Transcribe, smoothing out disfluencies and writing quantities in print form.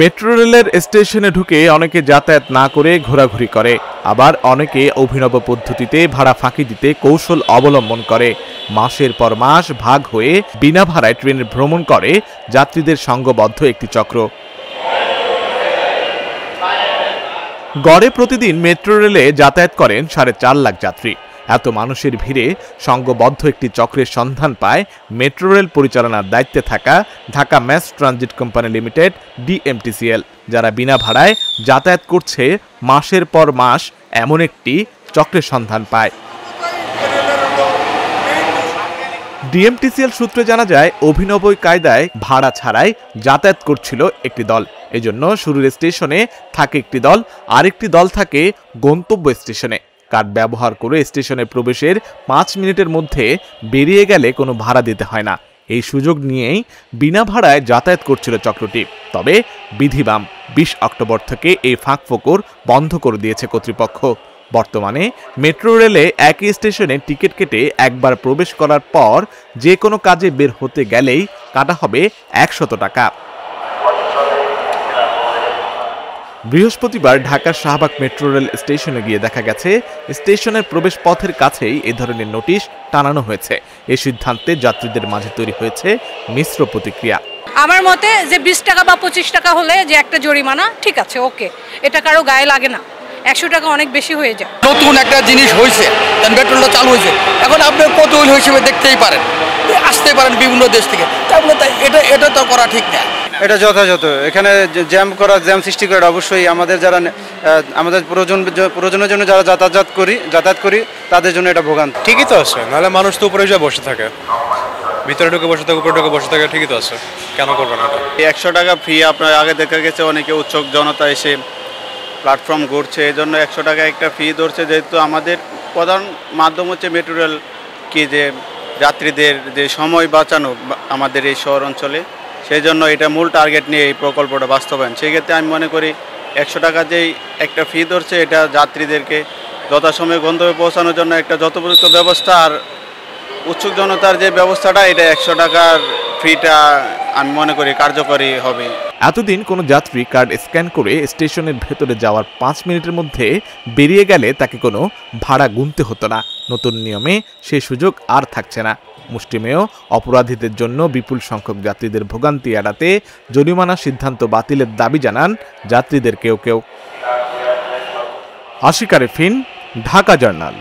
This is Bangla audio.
মেট্রো রেলের স্টেশনে ঢুকে অনেকে যাতায়াত না করে ঘোরাঘুরি করে, আবার অনেকে অভিনব পদ্ধতিতে ভাড়া ফাঁকি দিতে কৌশল অবলম্বন করে। মাসের পর মাস ভাগ হয়ে বিনা ভাড়ায় ট্রেনে ভ্রমণ করে যাত্রীদের সংঘবদ্ধ একটি চক্র। গড়ে প্রতিদিন মেট্রো রেলে যাতায়াত করেন 4.5 লাখ যাত্রী। এত মানুষের ভিড়ে সংঘবদ্ধ একটি চক্রের সন্ধান পায় মেট্রো রেল পরিচালনার দায়িত্বে থাকা Dhaka mass transit company limited DMTCL, যারা বিনা ভাড়ায় যাতায়াত করছে মাসের পর মাস এমন একটি চক্রের সন্ধান পায়। DMTCL সূত্রে জানা যায়, অভিনব কায়দায় ভাড়া ছাড়াই যাতায়াত করছিল একটি দল। এজন্য শুরুর স্টেশনে থাকে একটি দল, আরেকটি দল থাকে গন্তব্য স্টেশনে। কার্ড ব্যবহার করে স্টেশনে প্রবেশের 5 মিনিটের মধ্যে বেরিয়ে গেলে কোনো ভাড়া দিতে হয় না। এই সুযোগ নিয়েই বিনা ভাড়ায় যাতায়াত করছিল চক্রটি। তবে বিধিবাম 20 অক্টোবর থেকে এই ফাঁকফোকর বন্ধ করে দিয়েছে কর্তৃপক্ষ। বর্তমানে মেট্রো রেলে একই স্টেশনে টিকিট কেটে একবার প্রবেশ করার পর যে কোনো কাজে বের হতে গেলেই কাটা হবে 100 টাকা। বৃহস্পতিবার ঢাকার শাহবাগ মেট্রো রেল স্টেশনে গিয়ে দেখা গেছে, স্টেশনের প্রবেশ পথের কাছেই এ ধরনের নোটিশ টানানো হয়েছে। এই সিদ্ধান্তে যাত্রীদের মাঝে তৈরি হয়েছে মিশ্র প্রতিক্রিয়া। আমার মতে যে 20 টাকা বা 25 টাকা হলে যে একটা জরিমানা ঠিক আছে, ওকে, এটা কারো গায়ে লাগে না। 100 টাকা অনেক বেশি হয়ে যায়। নতুন একটা জিনিস হয়েছে, মেট্রোটা চালু হয়েছে, এখন আপনি কত হিসেবে দেখতেই পারেন, আসতে পারেন বিভিন্ন দেশ থেকে। তাহলে এটা তো করা ঠিক না। এটা যথাযথ। এখানে জ্যাম সৃষ্টি করা অবশ্যই আমাদের যারা আমাদের প্রয়োজনের জন্য যারা যাতায়াত করি তাদের জন্য এটা ভোগান্তি। ঠিকই তো আছে, নাহলে মানুষ তো উপরে যা বসে থাকে, ভিতরে ঢুকে বসে থাকে, উপরে ঢুকে বসে থাকে, ঠিকই তো আছে, কেন করবেন এটা? 100 টাকা ফ্রি আপনার আগে দেখা গেছে, অনেকে উৎসুক জনতা এসে প্ল্যাটফর্ম ঘুরছে, এই জন্য 100 টাকা একটা ফি ধরছে। যেহেতু আমাদের প্রধান মাধ্যম হচ্ছে মেট্রো রেল, কি যে যাত্রীদের যে সময় বাঁচানো আমাদের এই শহর অঞ্চলে, সেই জন্য এটা মূল টার্গেট নিয়ে এই প্রকল্পটা বাস্তবায়ন। সেক্ষেত্রে আমি মনে করি 100 টাকা যেই একটা ফি ধরছে, এটা যাত্রীদেরকে যথাসময়ে গন্তব্যে পৌঁছানোর জন্য একটা যথোপযুক্ত ব্যবস্থা। আর উৎসুক জনতার যে ব্যবস্থাটা, এটা 100 টাকার ফিটা আমি মনে করি কার্যকরী হবে। এতদিন কোনো যাত্রী কার্ড স্ক্যান করে স্টেশনের ভেতরে যাওয়ার 5 মিনিটের মধ্যে বেরিয়ে গেলে তাকে কোনো ভাড়া গুনতে হতো না। নতুন নিয়মে সেই সুযোগ আর থাকছে না। মুষ্টিমেয় অপরাধীদের জন্য বিপুল সংখ্যক যাত্রীদের ভোগান্তি এড়াতে জরিমানা সিদ্ধান্ত বাতিলের দাবি জানান যাত্রীদের কেউ কেউ। আশিক আরেফিন, ঢাকা জার্নাল।